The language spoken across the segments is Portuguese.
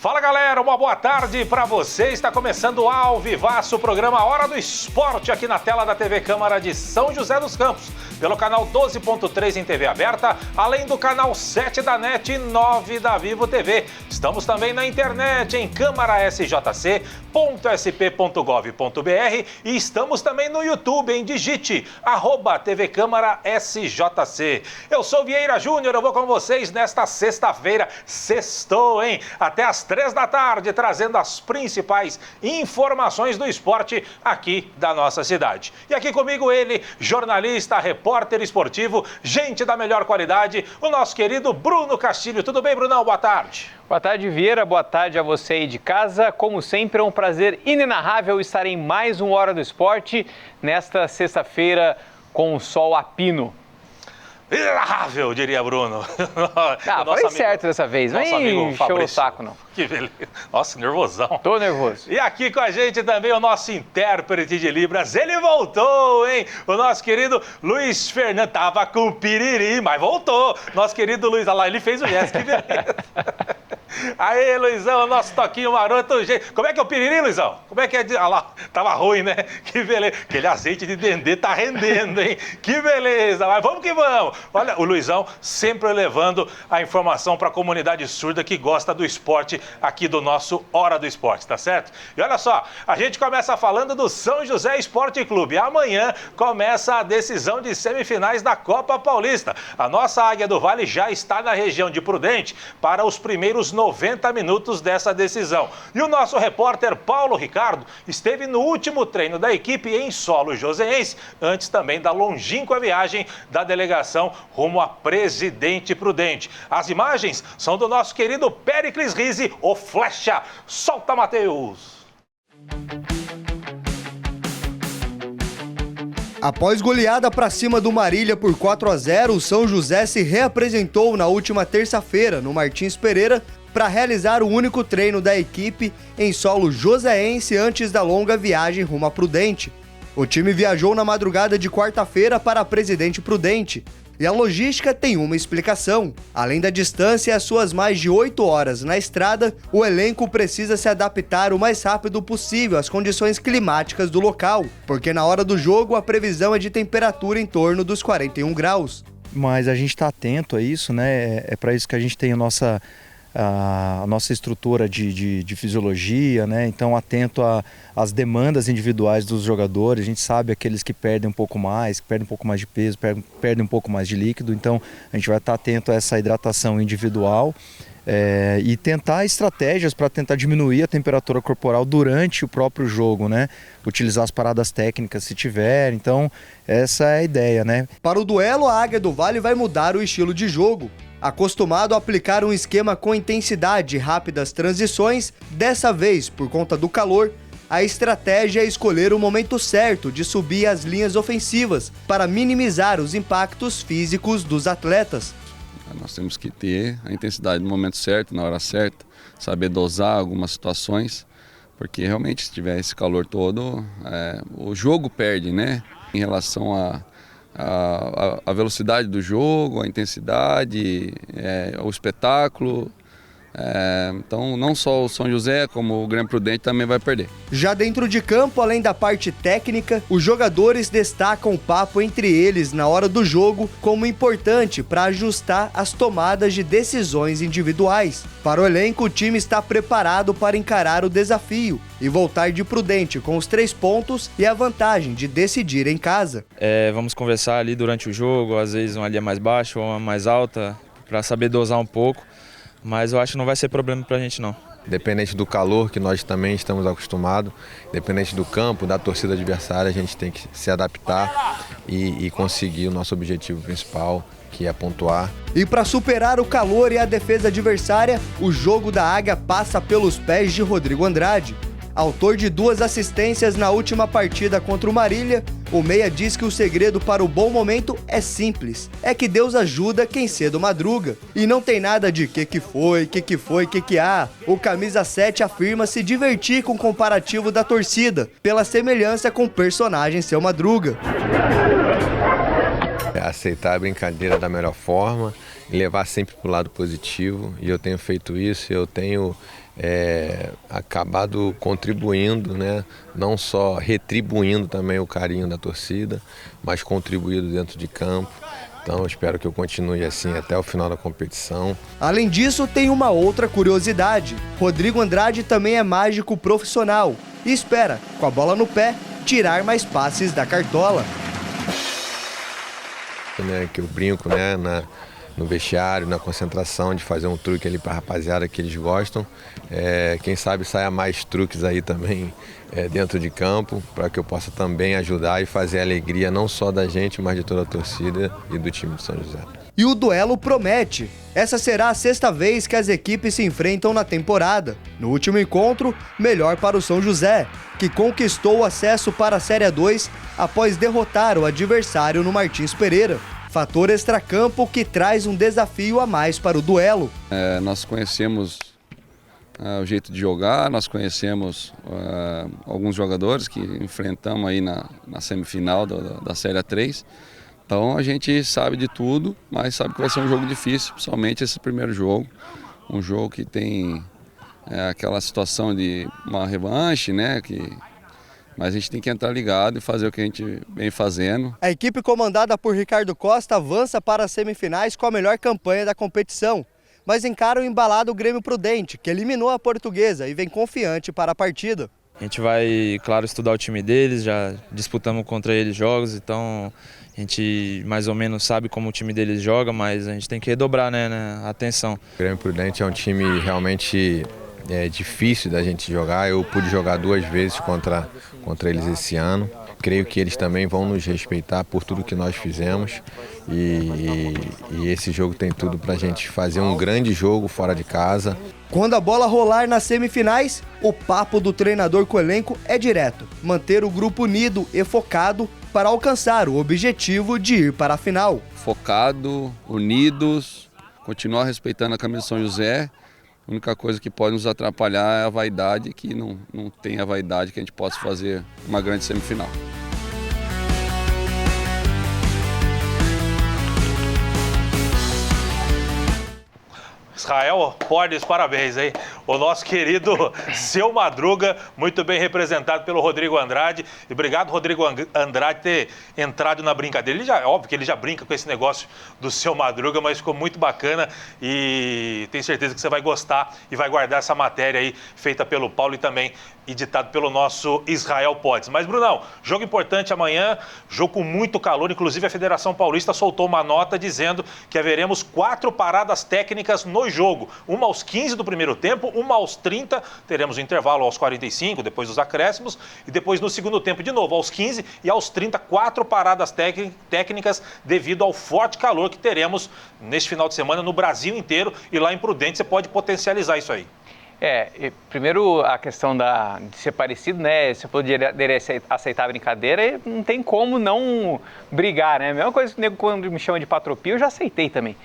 Fala galera, uma boa tarde para você. Está começando ao vivaço o programa Hora do Esporte aqui na tela da TV Câmara de São José dos Campos, pelo canal 12.3 em TV aberta, além do canal 7 da NET e 9 da Vivo TV. Estamos também na internet em câmarasjc.sp.gov.br e estamos também no YouTube, em digite @TV Câmara SJC. Eu sou Vieira Júnior, eu vou com vocês nesta sexta-feira, sextou, hein? Até às 3 da tarde, trazendo as principais informações do esporte aqui da nossa cidade. E aqui comigo ele, jornalista, repórter esportivo, gente da melhor qualidade, o nosso querido Bruno Castilho. Tudo bem, Brunão? Boa tarde. Boa tarde, Vieira. Boa tarde a você aí de casa. Como sempre, é um prazer inenarrável estar em mais um Hora do Esporte nesta sexta-feira com o sol a pino. Inenarrável, diria Bruno. Falei certo dessa vez. Não encheu o saco, não. Que beleza. Nossa, nervosão. Tô nervoso. E aqui com a gente também o nosso intérprete de Libras. Ele voltou, hein? O nosso querido Luiz Fernando. Tava com piriri, mas voltou. Nosso querido Luiz, olha lá, ele fez o gesto. Que beleza. Aê, Luizão, nosso toquinho maroto. Como é que é o piriri, Luizão? Como é que é? Olha lá, tava ruim, né? Que beleza. Aquele azeite de dendê tá rendendo, hein? Que beleza. Mas vamos que vamos. Olha, o Luizão sempre levando a informação para a comunidade surda que gosta do esporte aqui do nosso Hora do Esporte, tá certo? E olha só, a gente começa falando do São José Esporte Clube. Amanhã começa a decisão de semifinais da Copa Paulista. A nossa Águia do Vale já está na região de Prudente para os primeiros 90 minutos dessa decisão. E o nosso repórter Paulo Ricardo esteve no último treino da equipe em solo joseense, antes também da longínqua viagem da delegação rumo a Presidente Prudente. As imagens são do nosso querido Péricles Rizzi, o Flecha. Solta, Matheus! Após goleada para cima do Marília por 4-0, o São José se reapresentou na última terça-feira no Martins Pereira para realizar o único treino da equipe em solo joseense antes da longa viagem rumo a Prudente. O time viajou na madrugada de quarta-feira para Presidente Prudente. E a logística tem uma explicação. Além da distância e as suas mais de 8 horas na estrada, o elenco precisa se adaptar o mais rápido possível às condições climáticas do local, porque na hora do jogo a previsão é de temperatura em torno dos 41 graus. Mas a gente está atento a isso, né? É para isso que a gente tem a nossa estrutura de fisiologia, né? Então atento às demandas individuais dos jogadores. A gente sabe aqueles que perdem um pouco mais de peso, perdem um pouco mais de líquido. Então a gente vai estar atento a essa hidratação individual e tentar estratégias para tentar diminuir a temperatura corporal durante o próprio jogo, né? Utilizar as paradas técnicas se tiver. Então essa é a ideia, né? Para o duelo, a Águia do Vale vai mudar o estilo de jogo. Acostumado a aplicar um esquema com intensidade e rápidas transições, dessa vez, por conta do calor, a estratégia é escolher o momento certo de subir as linhas ofensivas para minimizar os impactos físicos dos atletas. Nós temos que ter a intensidade no momento certo, na hora certa, saber dosar algumas situações, porque realmente se tiver esse calor todo, o jogo perde, né? Em relação a velocidade do jogo, a intensidade, o espetáculo. Então não só o São José, como o Grêmio Prudente também vai perder. Já dentro de campo, além da parte técnica, os jogadores destacam o papo entre eles na hora do jogo como importante para ajustar as tomadas de decisões individuais. Para o elenco, o time está preparado para encarar o desafio e voltar de Prudente com os 3 pontos e a vantagem de decidir em casa. Vamos conversar ali durante o jogo, às vezes uma linha mais baixa ou uma mais alta, para saber dosar um pouco. Mas eu acho que não vai ser problema pra gente, não. Independente do calor, que nós também estamos acostumados, independente do campo, da torcida adversária, a gente tem que se adaptar e conseguir o nosso objetivo principal, que é pontuar. E para superar o calor e a defesa adversária, o jogo da Águia passa pelos pés de Rodrigo Andrade. Autor de 2 assistências na última partida contra o Marília, o meia diz que o segredo para o bom momento é simples. É que Deus ajuda quem cedo madruga. E não tem nada de que foi. O camisa 7 afirma se divertir com o comparativo da torcida, pela semelhança com o personagem Seu Madruga. aceitar a brincadeira da melhor forma e levar sempre para o lado positivo. E eu tenho feito isso, eu tenho acabado contribuindo, né? Não só retribuindo também o carinho da torcida, mas contribuindo dentro de campo. Então eu espero que eu continue assim até o final da competição. Além disso, tem uma outra curiosidade. Rodrigo Andrade também é mágico profissional e espera, com a bola no pé, tirar mais passes da cartola. Que eu brinco, né, no vestiário, na concentração, de fazer um truque ali para a rapaziada que eles gostam. Quem sabe saia mais truques aí também dentro de campo, para que eu possa também ajudar e fazer a alegria não só da gente, mas de toda a torcida e do time de São José. E o duelo promete. Essa será a 6ª vez que as equipes se enfrentam na temporada. No último encontro, melhor para o São José, que conquistou o acesso para a Série 2 após derrotar o adversário no Martins Pereira. Fator extracampo que traz um desafio a mais para o duelo. Nós conhecemos o jeito de jogar, nós conhecemos alguns jogadores que enfrentamos aí na semifinal da Série 3. Então a gente sabe de tudo, mas sabe que vai ser um jogo difícil, principalmente esse primeiro jogo. Um jogo que tem aquela situação de uma revanche, né? Mas a gente tem que entrar ligado e fazer o que a gente vem fazendo. A equipe comandada por Ricardo Costa avança para as semifinais com a melhor campanha da competição, mas encara o embalado Grêmio Prudente, que eliminou a Portuguesa e vem confiante para a partida. A gente vai, claro, estudar o time deles, já disputamos contra eles jogos, então a gente mais ou menos sabe como o time deles joga, mas a gente tem que redobrar, né, a atenção. O Grêmio Prudente é um time realmente difícil da gente jogar. Eu pude jogar 2 vezes contra eles esse ano. Creio que eles também vão nos respeitar por tudo que nós fizemos e esse jogo tem tudo para a gente fazer um grande jogo fora de casa. Quando a bola rolar nas semifinais, o papo do treinador com o elenco é direto: manter o grupo unido e focado para alcançar o objetivo de ir para a final. Focado, unidos, continuar respeitando a camisa de São José. A única coisa que pode nos atrapalhar é a vaidade, que não tem a vaidade que a gente possa fazer uma grande semifinal. Israel Portes, parabéns, hein? O nosso querido Seu Madruga, muito bem representado pelo Rodrigo Andrade. E obrigado, Rodrigo Andrade, ter entrado na brincadeira. Óbvio que ele já brinca com esse negócio do Seu Madruga, mas ficou muito bacana e tenho certeza que você vai gostar e vai guardar essa matéria aí, feita pelo Paulo e também editado pelo nosso Israel Portes. Mas, Brunão, jogo importante amanhã, jogo com muito calor. Inclusive, a Federação Paulista soltou uma nota dizendo que haveremos 4 paradas técnicas no jogo. Uma aos 15 do primeiro tempo, uma aos 30, teremos um intervalo aos 45, depois dos acréscimos, e depois no segundo tempo de novo, aos 15 e aos 30, 4 paradas técnicas devido ao forte calor que teremos neste final de semana no Brasil inteiro, e lá em Prudente você pode potencializar isso aí. Primeiro a questão de ser parecido, né? Se poderia aceitar a brincadeira, não tem como não brigar, né? A mesma coisa que o nego quando me chama de patropia, eu já aceitei também.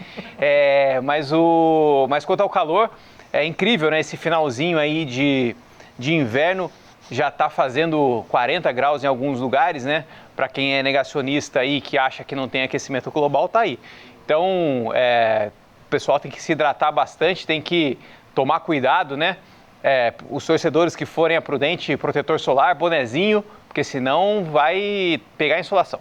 Mas quanto ao calor, é incrível, né? Esse finalzinho aí de inverno já está fazendo 40 graus em alguns lugares, né? Para quem é negacionista aí, que acha que não tem aquecimento global, tá aí. Então, o pessoal tem que se hidratar bastante, tem que tomar cuidado, né? Os torcedores que forem a Prudente, protetor solar, bonezinho, porque senão vai pegar insolação.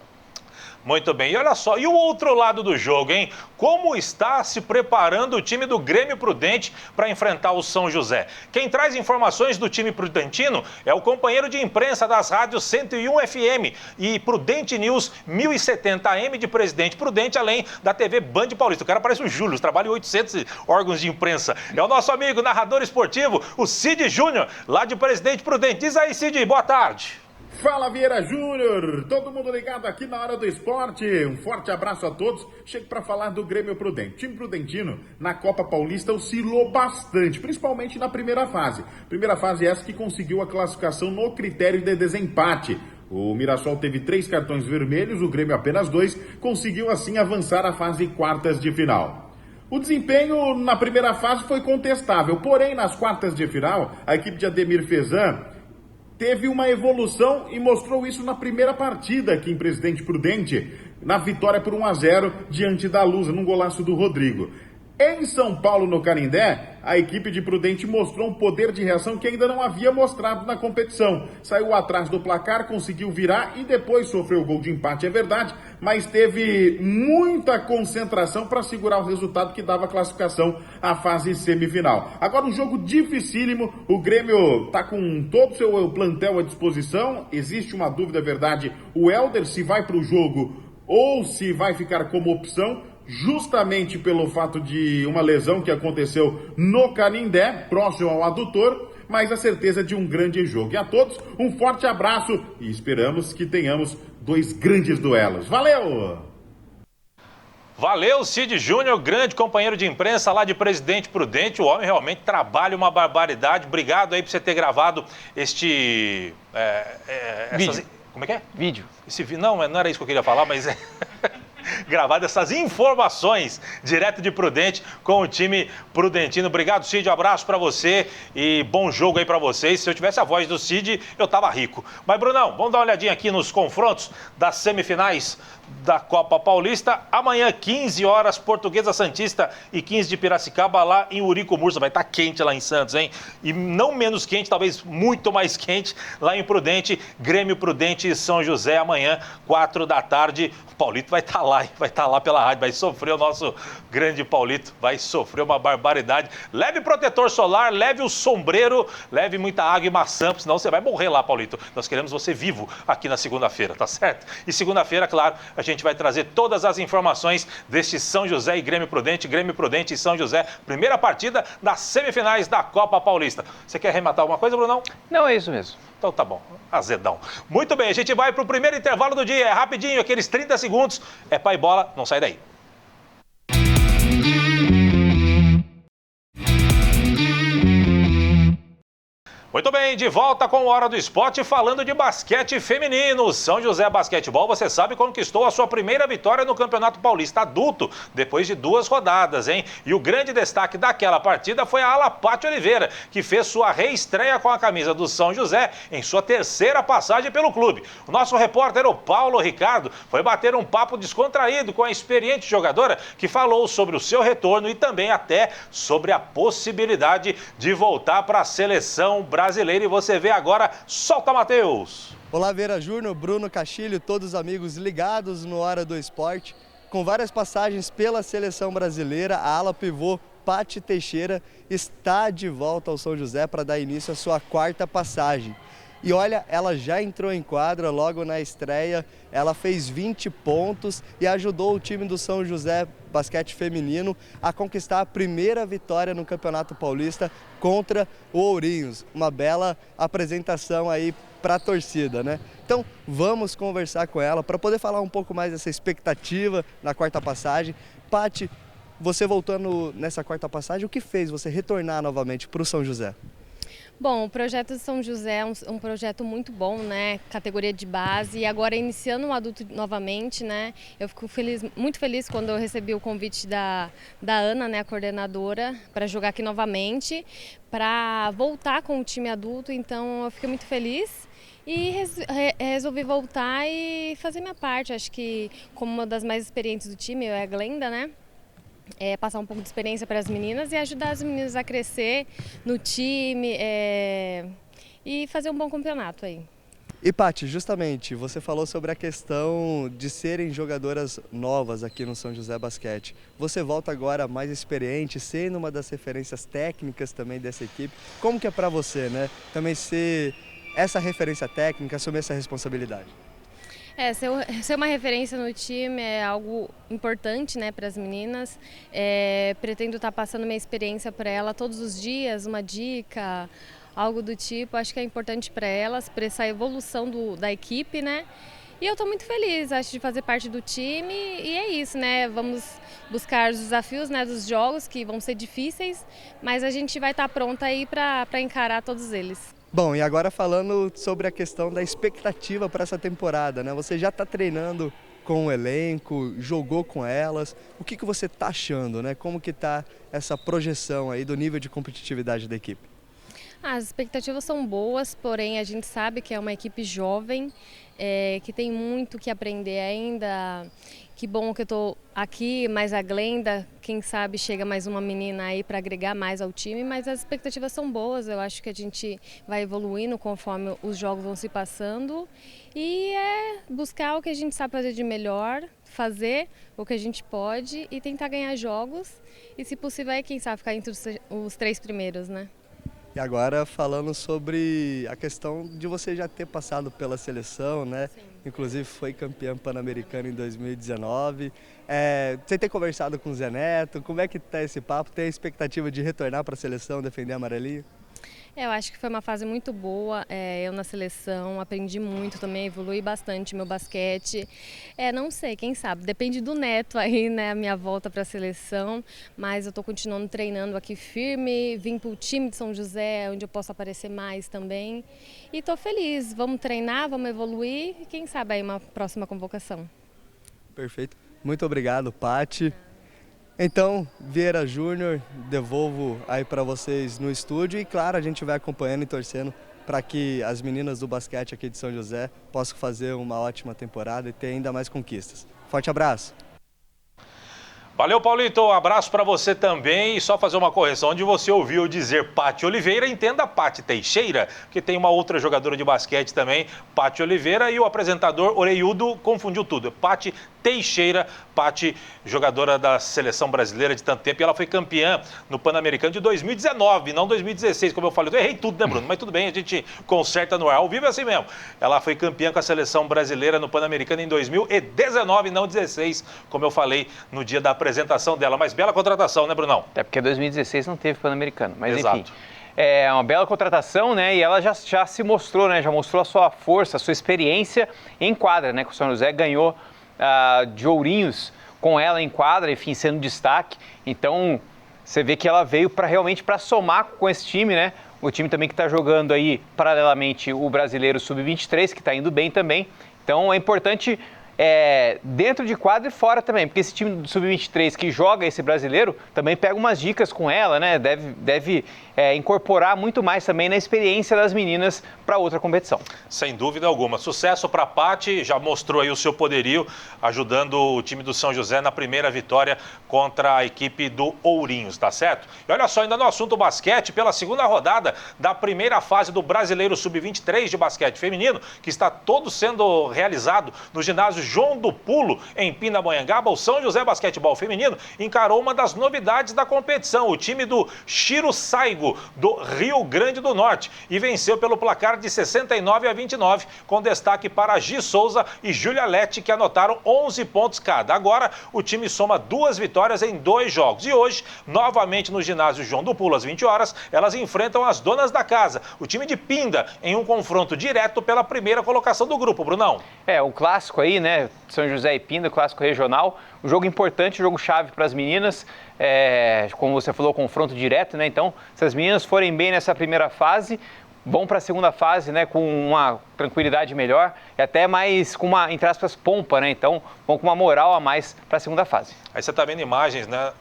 Muito bem, e olha só, e o outro lado do jogo, hein? Como está se preparando o time do Grêmio Prudente para enfrentar o São José? Quem traz informações do time prudentino é o companheiro de imprensa das rádios 101 FM e Prudente News 1070 AM de Presidente Prudente, além da TV Band Paulista. O cara parece o Júlio, trabalha em 800 órgãos de imprensa. É o nosso amigo narrador esportivo, o Cid Júnior, lá de Presidente Prudente. Diz aí, Cid, boa tarde. Fala, Vieira Júnior, todo mundo ligado aqui na Hora do Esporte, um forte abraço a todos. Chego para falar do Grêmio Prudente. O time prudentino na Copa Paulista oscilou bastante, principalmente na primeira fase. Primeira fase essa que conseguiu a classificação no critério de desempate. O Mirassol teve 3 cartões vermelhos, o Grêmio apenas 2, conseguiu assim avançar à fase quartas de final. O desempenho na primeira fase foi contestável, porém nas quartas de final, a equipe de Ademir Fezan teve uma evolução e mostrou isso na primeira partida aqui em Presidente Prudente, na vitória por 1-0 diante da Lusa, num golaço do Rodrigo. Em São Paulo, no Canindé, a equipe de Prudente mostrou um poder de reação que ainda não havia mostrado na competição. Saiu atrás do placar, conseguiu virar e depois sofreu o gol de empate, é verdade, mas teve muita concentração para segurar o resultado que dava classificação à fase semifinal. Agora um jogo dificílimo, o Grêmio está com todo o seu plantel à disposição, existe uma dúvida, é verdade, o Helder se vai para o jogo ou se vai ficar como opção, justamente pelo fato de uma lesão que aconteceu no Canindé, próximo ao adutor, mas a certeza de um grande jogo. E a todos, um forte abraço e esperamos que tenhamos 2 grandes duelos. Valeu! Valeu, Cid Júnior, grande companheiro de imprensa lá de Presidente Prudente. O homem realmente trabalha uma barbaridade. Obrigado aí por você ter gravado este... Vídeo. Como é que é? Vídeo. Não era isso que eu queria falar, mas... gravado essas informações direto de Prudente com o time prudentino. Obrigado, Cid, um abraço pra você e bom jogo aí pra vocês. Se eu tivesse a voz do Cid, eu tava rico. Mas, Brunão, vamos dar uma olhadinha aqui nos confrontos das semifinais da Copa Paulista. Amanhã, 15 horas, Portuguesa Santista e 15 de Piracicaba, lá em Urico Mursa. Vai estar quente lá em Santos, hein? E não menos quente, talvez muito mais quente, lá em Prudente, Grêmio Prudente e São José, amanhã, 4 da tarde. O Paulito vai estar lá, hein? Vai estar lá pela rádio, vai sofrer o nosso grande Paulito, vai sofrer uma barbaridade. Leve protetor solar, leve o sombreiro, leve muita água e maçã, senão você vai morrer lá, Paulito. Nós queremos você vivo aqui na segunda-feira, tá certo? E segunda-feira, claro, a gente vai trazer todas as informações deste São José e Grêmio Prudente e São José, primeira partida das semifinais da Copa Paulista. Você quer arrematar alguma coisa, Brunão? Não, é isso mesmo. Então tá bom, azedão. Muito bem, a gente vai pro primeiro intervalo do dia, é rapidinho, aqueles 30 segundos, é pá e bola, não sai daí. Muito bem, de volta com Hora do Esporte, falando de basquete feminino. São José Basquetebol, você sabe, conquistou a sua primeira vitória no Campeonato Paulista Adulto, depois de 2 rodadas, hein? E o grande destaque daquela partida foi a Alapate Oliveira, que fez sua reestreia com a camisa do São José em sua 3ª passagem pelo clube. O nosso repórter, o Paulo Ricardo, foi bater um papo descontraído com a experiente jogadora, que falou sobre o seu retorno e também até sobre a possibilidade de voltar para a seleção brasileira. E você vê agora, solta, Matheus! Olá, Vera Júnior, Bruno Castilho, todos os amigos ligados no Hora do Esporte. Com várias passagens pela seleção brasileira, a ala pivô Paty Teixeira está de volta ao São José para dar início à sua 4ª passagem. E olha, ela já entrou em quadra logo na estreia, ela fez 20 pontos e ajudou o time do São José Basquete Feminino a conquistar a primeira vitória no Campeonato Paulista contra o Ourinhos. Uma bela apresentação aí para a torcida, né? Então vamos conversar com ela para poder falar um pouco mais dessa expectativa na 4ª passagem. Paty, você voltando nessa 4ª passagem, o que fez você retornar novamente para o São José? Bom, o projeto de São José é um projeto muito bom, né? Categoria de base, e agora iniciando o adulto novamente, né? Eu fico muito feliz quando eu recebi o convite da Ana, né, a coordenadora, para jogar aqui novamente, para voltar com o time adulto, então eu fiquei muito feliz. E resolvi voltar e fazer minha parte. Acho que como uma das mais experientes do time, eu e a Glenda, né? Passar um pouco de experiência para as meninas e ajudar as meninas a crescer no time e fazer um bom campeonato aí. E Paty, justamente, você falou sobre a questão de serem jogadoras novas aqui no São José Basquete. Você volta agora mais experiente, sendo uma das referências técnicas também dessa equipe. Como que é para você, né? Também ser essa referência técnica, assumir essa responsabilidade? Ser uma referência no time é algo importante, né, para as meninas. Pretendo estar passando minha experiência para ela todos os dias, uma dica, algo do tipo. Acho que é importante para elas, para essa evolução da equipe, né? E eu estou muito feliz, acho, de fazer parte do time e é isso, né? Vamos buscar os desafios, né, dos jogos, que vão ser difíceis, mas a gente vai estar pronta aí para encarar todos eles. Bom, e agora falando sobre a questão da expectativa para essa temporada, né? Você já está treinando com o elenco, jogou com elas. O que você está achando, né? Como que está essa projeção aí do nível de competitividade da equipe? As expectativas são boas, porém a gente sabe que é uma equipe jovem, que tem muito que aprender ainda. Que bom que eu estou aqui, mais a Glenda, quem sabe chega mais uma menina aí para agregar mais ao time, mas as expectativas são boas, eu acho que a gente vai evoluindo conforme os jogos vão se passando e buscar o que a gente sabe fazer de melhor, fazer o que a gente pode e tentar ganhar jogos e, se possível, quem sabe ficar entre os 3 primeiros, né? E agora falando sobre a questão de você já ter passado pela seleção, né? Sim. Inclusive foi campeã pan-americana em 2019. Você tem conversado com o Zé Neto, como é que tá esse papo? Tem a expectativa de retornar para a seleção, defender a amarelinha? Eu acho que foi uma fase muito boa, eu na seleção aprendi muito também, evolui bastante meu basquete. Não sei, quem sabe, depende do Neto aí, né, a minha volta para a seleção, mas eu estou continuando treinando aqui firme, vim para o time de São José, onde eu posso aparecer mais também. E estou feliz, vamos treinar, vamos evoluir e quem sabe aí uma próxima convocação. Perfeito, muito obrigado, Paty. Então, Vieira Júnior, devolvo aí para vocês no estúdio e, claro, a gente vai acompanhando e torcendo para que as meninas do basquete aqui de São José possam fazer uma ótima temporada e ter ainda mais conquistas. Forte abraço! Valeu, Paulito. Um abraço para você também. E só fazer uma correção, onde você ouviu dizer Paty Oliveira, entenda Paty Teixeira, que tem uma outra jogadora de basquete também, Paty Oliveira, e o apresentador Oreiudo confundiu tudo. Paty Teixeira, Paty, jogadora da seleção brasileira de tanto tempo, e ela foi campeã no Pan-Americano de 2019, não 2016, como eu falei. Eu errei tudo, né, Bruno? Mas tudo bem, a gente conserta no ar. Ao vivo é assim mesmo. Ela foi campeã com a seleção brasileira no Pan-Americano em 2019, não 16, como eu falei no dia da apresentação dela. Mas bela contratação, né, Brunão? Até porque 2016 não teve Pan-Americano, mas Exato. Enfim. É uma bela contratação, né? E ela já se mostrou, né? Já mostrou a sua força, a sua experiência em quadra, né? Que o São José ganhou de Ourinhos com ela em quadra, enfim, sendo destaque. Então, você vê que ela veio realmente para somar com esse time, né? O time também que está jogando aí, paralelamente, o Brasileiro Sub-23, que está indo bem também. Então, é importante dentro de quadra e fora também, porque esse time do Sub-23 que joga esse Brasileiro também pega umas dicas com ela, né? Deve incorporar muito mais também na experiência das meninas para outra competição. Sem dúvida alguma. Sucesso para a Paty, já mostrou aí o seu poderio, ajudando o time do São José na primeira vitória contra a equipe do Ourinhos, tá certo? E olha só, ainda no assunto basquete, pela segunda rodada da primeira fase do Brasileiro Sub-23 de basquete feminino, que está todo sendo realizado no ginásio João do Pulo, em Pindamonhangaba, o São José Basquetebol Feminino encarou uma das novidades da competição, o time do Chiro Saigo, do Rio Grande do Norte, e venceu pelo placar de 69-29, com destaque para Gi Souza e Júlia Lete, que anotaram 11 pontos cada. Agora, o time soma 2 vitórias em 2 jogos. E hoje, novamente no ginásio João do Pulo, às 20 horas, elas enfrentam as donas da casa, o time de Pinda, em um confronto direto pela primeira colocação do grupo, Brunão. O clássico aí, né? São José e Pinda, clássico regional, um jogo importante, um jogo chave para as meninas, como você falou, confronto direto, né? Então, se as meninas forem bem nessa primeira fase, vão para a segunda fase, né, com uma tranquilidade melhor e até mais com uma, entre aspas, pompa, né? Então, vão com uma moral a mais para a segunda fase. Aí você está vendo imagens, né,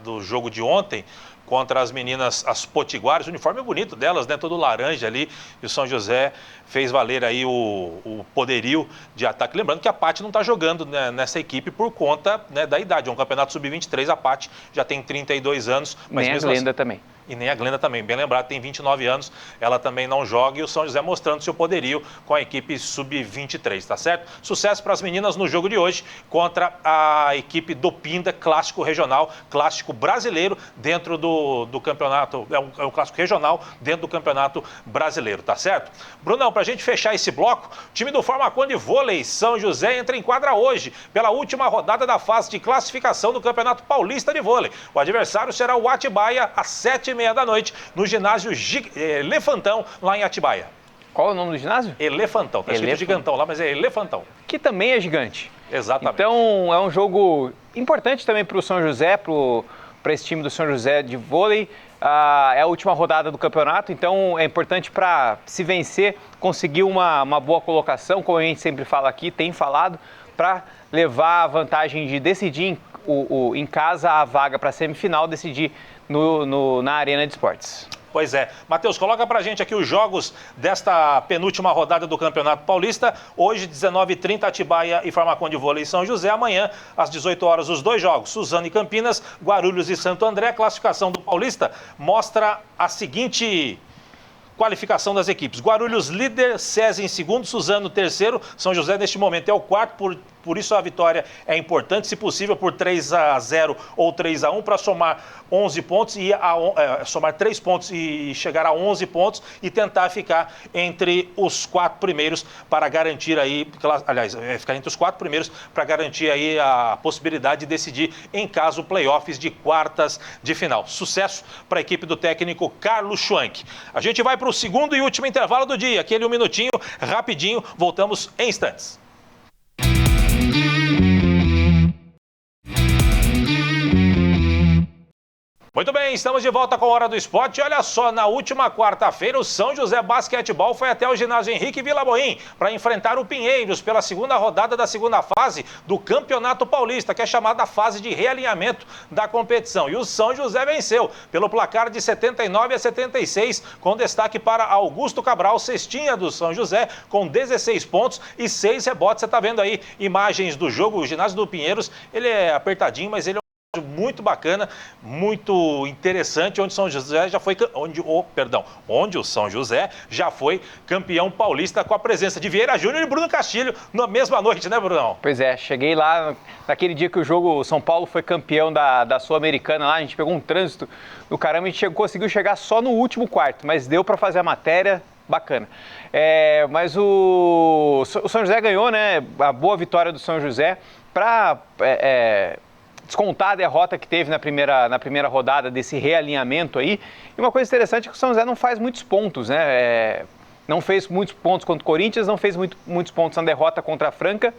do jogo de ontem contra as meninas, as potiguares, o uniforme bonito delas, né, todo laranja ali, e o São José fez valer aí o poderio de ataque. Lembrando que a Paty não está jogando, né, nessa equipe por conta, né, da idade. É um campeonato sub-23, a Paty já tem 32 anos. Mas nem mesmo a Glenda assim, também. E nem a Glenda também, bem lembrado, tem 29 anos, ela também não joga, e o São José mostrando seu poderio com a equipe sub-23, tá certo? Sucesso para as meninas no jogo de hoje contra a equipe do Pinda, clássico regional, clássico brasileiro dentro do campeonato, é um clássico regional dentro do campeonato brasileiro, tá certo? Brunão, para a gente fechar esse bloco, o time do Farmaconde Vôlei São José entra em quadra hoje pela última rodada da fase de classificação do Campeonato Paulista de Vôlei. O adversário será o Atibaia às 7h30 da noite no ginásio Elefantão, lá em Atibaia. Qual é o nome do ginásio? Elefantão, tá escrito Gigantão lá, mas é Elefantão. Que também é gigante. Exatamente. Então, é um jogo importante também para o São José, para esse time do São José de vôlei. É a última rodada do campeonato, então é importante para se vencer, conseguir uma boa colocação, como a gente sempre fala aqui, tem falado, para levar a vantagem de decidir em casa a vaga para a semifinal, decidir na Arena de Esportes. Pois é. Matheus, coloca pra gente aqui os jogos desta penúltima rodada do Campeonato Paulista. Hoje, 19h30, Atibaia e Farmacon de Vôlei em São José. Amanhã, às 18 horas, os dois jogos. Suzano e Campinas, Guarulhos e Santo André. A classificação do Paulista mostra a seguinte qualificação das equipes. Guarulhos líder, SESI em segundo, Suzano terceiro. São José neste momento é o quarto, por isso a vitória é importante, se possível por 3-0 ou 3-1 para somar 11 pontos e somar 3 pontos e chegar a 11 pontos e tentar ficar entre os 4 primeiros para garantir aí, aliás, ficar entre os 4 primeiros para garantir aí a possibilidade de decidir em caso playoffs de quartas de final. Sucesso para a equipe do técnico Carlos Schwank. A gente vai para o segundo e último intervalo do dia, aquele 1 minutinho, rapidinho, voltamos em instantes. Muito bem, estamos de volta com a Hora do Esporte. Olha só, na última quarta-feira, o São José Basquetebol foi até o ginásio Henrique Vilaboim para enfrentar o Pinheiros pela segunda rodada da segunda fase do Campeonato Paulista, que é chamada fase de realinhamento da competição. E o São José venceu pelo placar de 79-76, com destaque para Augusto Cabral, cestinha do São José, com 16 pontos e 6 rebotes. Você está vendo aí imagens do jogo. O ginásio do Pinheiros, ele é apertadinho, mas ele é muito bacana, muito interessante, onde São José já foi onde o São José já foi campeão paulista com a presença de Vieira Júnior e Bruno Castilho na mesma noite, né, Brunão? Pois é, cheguei lá naquele dia que o São Paulo foi campeão da Sul-Americana lá, a gente pegou um trânsito do caramba, a gente conseguiu chegar só no último quarto, mas deu para fazer a matéria. Bacana. Mas o São José ganhou, né? A boa vitória do São José para descontar a derrota que teve na primeira rodada desse realinhamento aí. E uma coisa interessante é que o São José não faz muitos pontos, né? Não fez muitos pontos contra o Corinthians, não fez muitos pontos na derrota contra a Franca.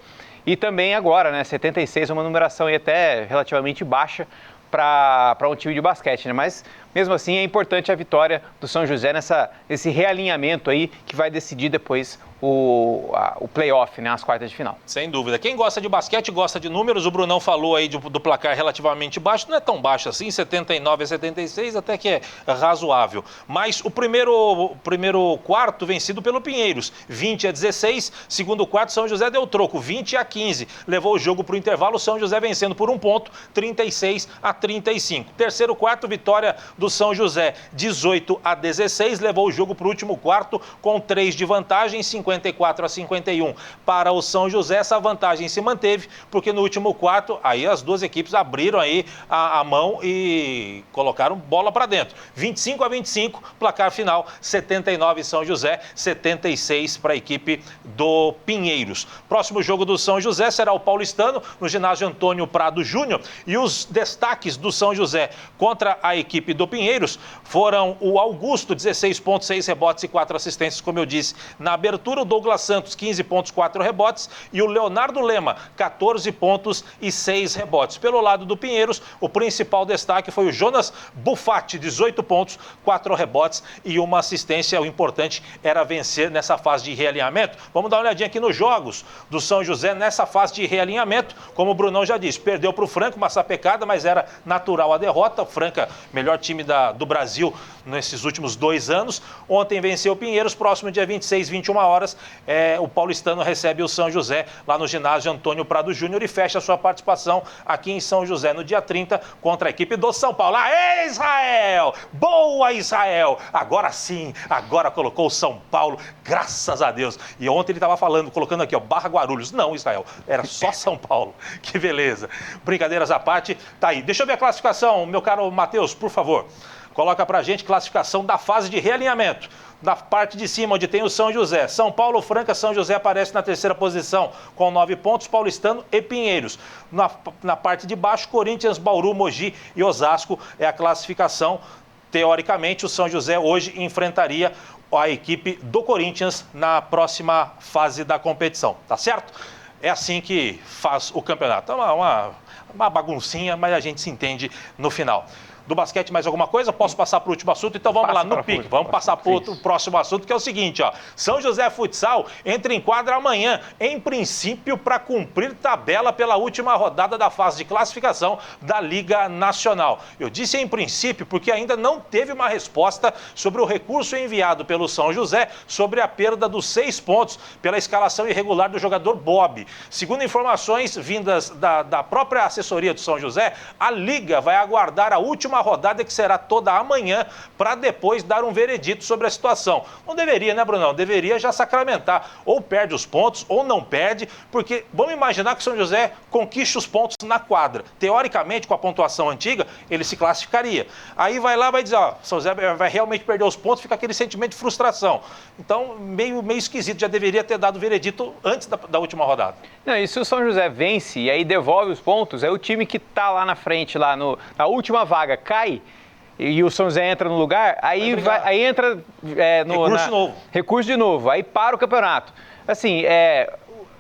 E também agora, né? 76 é uma numeração aí até relativamente baixa para um time de basquete, né? Mas mesmo assim é importante a vitória do São José nesse realinhamento aí que vai decidir depois o playoff, né, as quartas de final. Sem dúvida. Quem gosta de basquete, gosta de números. O Brunão falou aí do placar relativamente baixo. Não é tão baixo assim, 79-76, até que é razoável. Mas o primeiro quarto vencido pelo Pinheiros, 20-16. Segundo quarto, São José deu troco, 20-15. Levou o jogo para o intervalo, São José vencendo por 1 ponto, 36-35. Terceiro quarto, vitória do São José, 18-16. Levou o jogo para o último quarto com 3 de vantagem, 54-51 para o São José. Essa vantagem se manteve, porque no último quarto, aí as duas equipes abriram aí a mão e colocaram bola para dentro. 25-25, placar final, 79 São José, 76 para a equipe do Pinheiros. Próximo jogo do São José será o paulistano, no ginásio Antônio Prado Júnior, e os destaques do São José contra a equipe do Pinheiros foram o Augusto, 16 pontos, 6 rebotes e 4 assistências, como eu disse na abertura. O Douglas Santos, 15 pontos, 4 rebotes. E o Leonardo Lema, 14 pontos e 6 rebotes. Pelo lado do Pinheiros, o principal destaque foi o Jonas Buffatti, 18 pontos, 4 rebotes e 1 assistência. O importante era vencer nessa fase de realinhamento. Vamos dar uma olhadinha aqui nos jogos do São José nessa fase de realinhamento. Como o Brunão já disse, perdeu para o Franca, uma sapecada, mas era natural a derrota. O Franca, melhor time do Brasil nesses últimos 2 anos. Ontem venceu o Pinheiros, próximo dia 26, 21 horas, o paulistano recebe o São José lá no ginásio Antônio Prado Júnior e fecha a sua participação aqui em São José no dia 30 contra a equipe do São Paulo. Aê, Israel! Boa, Israel! Agora sim, agora colocou o São Paulo, graças a Deus. E ontem ele estava colocando aqui, ó, Barra Guarulhos. Não, Israel, era só São Paulo. Que beleza. Brincadeiras à parte, tá aí. Deixa eu ver a classificação, meu caro Matheus, por favor. Coloca pra gente classificação da fase de realinhamento. Na parte de cima, onde tem o São José. São Paulo, Franca, São José aparece na terceira posição com 9 pontos, Paulistano e Pinheiros. Na parte de baixo, Corinthians, Bauru, Mogi e Osasco é a classificação. Teoricamente, o São José hoje enfrentaria a equipe do Corinthians na próxima fase da competição, tá certo? É assim que faz o campeonato. É uma baguncinha, mas a gente se entende no final. do basquete mais alguma coisa? Posso passar para o último assunto? Então vamos lá, no pique. Vamos passar para o próximo assunto, que é o seguinte, ó. São José Futsal entra em quadra amanhã, em princípio, para cumprir tabela pela última rodada da fase de classificação da Liga Nacional. Eu disse em princípio porque ainda não teve uma resposta sobre o recurso enviado pelo São José sobre a perda dos 6 pontos pela escalação irregular do jogador Bob. Segundo informações vindas da própria assessoria do São José, a Liga vai aguardar a última rodada, que será toda amanhã, para depois dar um veredito sobre a situação. Não deveria, né, Brunão? Deveria já sacramentar. Ou perde os pontos, ou não perde, porque vamos imaginar que o São José conquiste os pontos na quadra. Teoricamente, com a pontuação antiga, ele se classificaria. Aí vai lá, vai dizer, ó, São José vai realmente perder os pontos, fica aquele sentimento de frustração. Então, meio esquisito, já deveria ter dado o veredito antes da última rodada. Não, e se o São José vence e aí devolve os pontos, aí o time que está lá na frente, lá na última vaga, cai e o São José entra no lugar, aí entra recurso de novo, aí para o campeonato. Assim,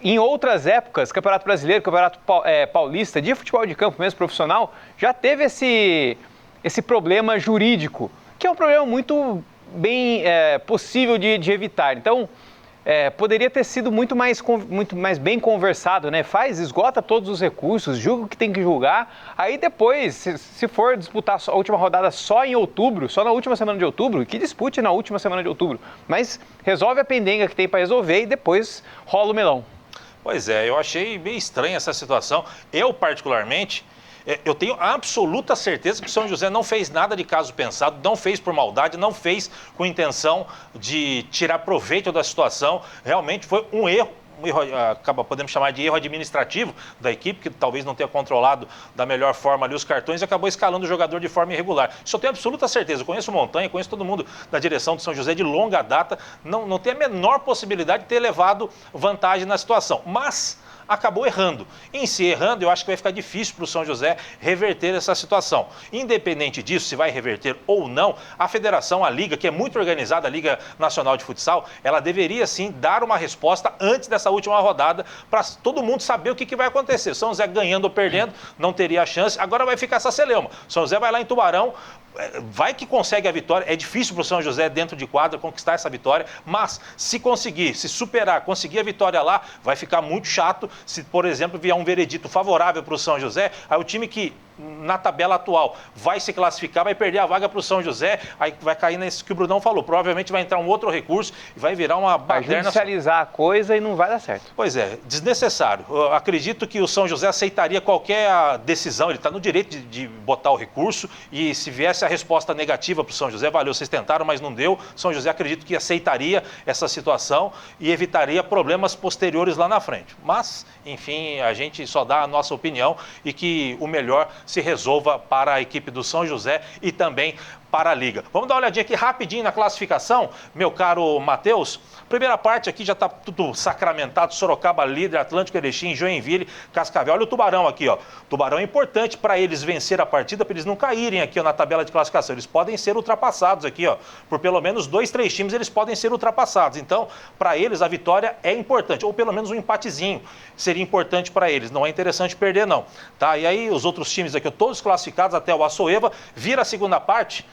em outras épocas, Campeonato Brasileiro, Campeonato Paulista, de futebol de campo mesmo, profissional, já teve esse problema jurídico, que é um problema muito bem possível de evitar. Então, poderia ter sido muito mais bem conversado, né? Esgota todos os recursos, julga o que tem que julgar, aí depois, se for disputar a última rodada só em outubro, só na última semana de outubro, que dispute na última semana de outubro, mas resolve a pendenga que tem para resolver e depois rola o melão. Pois é, eu achei bem estranha essa situação. Eu, particularmente, eu tenho absoluta certeza que o São José não fez nada de caso pensado, não fez por maldade, não fez com intenção de tirar proveito da situação. Realmente foi um erro, podemos chamar de erro administrativo da equipe, que talvez não tenha controlado da melhor forma ali os cartões e acabou escalando o jogador de forma irregular. Isso eu tenho absoluta certeza. Eu conheço o Montanha, conheço todo mundo da direção do São José de longa data, não tem a menor possibilidade de ter levado vantagem na situação. Mas acabou errando. Em se errando, eu acho que vai ficar difícil para o São José reverter essa situação. Independente disso, se vai reverter ou não, a federação, a Liga, que é muito organizada, a Liga Nacional de Futsal, ela deveria sim dar uma resposta antes dessa última rodada para todo mundo saber o que vai acontecer. São José ganhando ou perdendo, não teria a chance. Agora vai ficar essa celeuma. São José vai lá em Tubarão, vai que consegue a vitória. É difícil para o São José, dentro de quadra, conquistar essa vitória, mas se conseguir, se superar, conseguir a vitória lá, vai ficar muito chato se, por exemplo, vier um veredito favorável para o São José. Aí o time que na tabela atual vai se classificar, vai perder a vaga para o São José, aí vai cair nesse que o Brunão falou. Provavelmente vai entrar um outro recurso e vai virar uma baderna. Vai judicializar a coisa e não vai dar certo. Pois é, desnecessário. Eu acredito que o São José aceitaria qualquer decisão, ele está no direito de botar o recurso, e se viesse a resposta negativa para o São José, valeu, vocês tentaram, mas não deu. O São José acredito que aceitaria essa situação e evitaria problemas posteriores lá na frente. Mas, enfim, a gente só dá a nossa opinião e que o melhor se resolva para a equipe do São José e também para a Liga. Vamos dar uma olhadinha aqui rapidinho na classificação, meu caro Matheus. Primeira parte aqui já está tudo sacramentado: Sorocaba líder, Atlântico Erechim, Joinville, Cascavel. Olha o Tubarão aqui, ó. Tubarão é importante para eles vencer a partida, para eles não caírem aqui, ó, na tabela de classificação. Eles podem ser ultrapassados aqui, ó. Por pelo menos 2, 3 times eles podem ser ultrapassados. Então, para eles a vitória é importante, ou pelo menos um empatezinho seria importante para eles. Não é interessante perder, não. Tá? E aí os outros times aqui, ó, todos classificados até o Açoeva. Vira a segunda parte,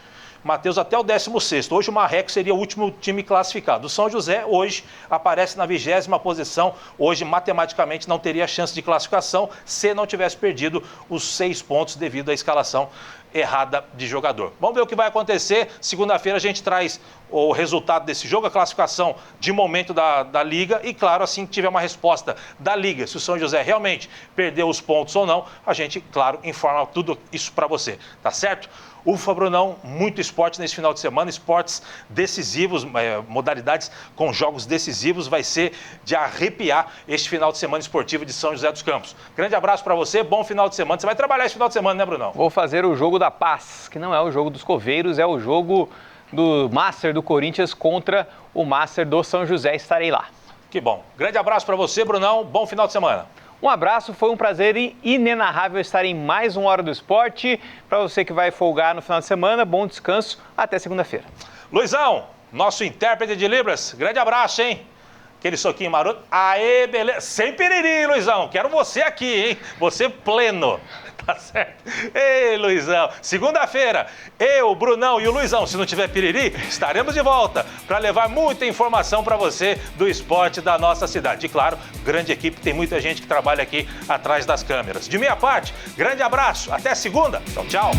Matheus, até o 16º. Hoje o Marreco seria o último time classificado. O São José hoje aparece na 20ª posição. Hoje, matematicamente, não teria chance de classificação se não tivesse perdido os 6 pontos devido à escalação errada de jogador. Vamos ver o que vai acontecer. Segunda-feira a gente traz o resultado desse jogo, a classificação de momento da Liga e, claro, assim que tiver uma resposta da Liga, se o São José realmente perdeu os pontos ou não, a gente, claro, informa tudo isso para você, tá certo? Ufa, Brunão, muito esporte nesse final de semana, esportes decisivos, modalidades com jogos decisivos, vai ser de arrepiar este final de semana esportivo de São José dos Campos. Grande abraço para você, bom final de semana. Você vai trabalhar esse final de semana, né, Brunão? Vou fazer o jogo da paz, que não é o jogo dos coveiros, é o jogo do Master do Corinthians contra o Master do São José. Estarei lá. Que bom. Grande abraço para você, Brunão, bom final de semana. Um abraço, foi um prazer inenarrável estar em mais uma Hora do Esporte. Para você que vai folgar no final de semana, bom descanso, até segunda-feira. Luizão, nosso intérprete de Libras, grande abraço, hein? Aquele soquinho maroto. Aê, beleza. Sem piriri, Luizão. Quero você aqui, hein? Você pleno. Tá certo? Ei, Luizão. Segunda-feira, eu, o Brunão e o Luizão, se não tiver piriri, estaremos de volta para levar muita informação para você do esporte da nossa cidade. E claro, grande equipe, tem muita gente que trabalha aqui atrás das câmeras. De minha parte, grande abraço. Até segunda. Tchau, tchau.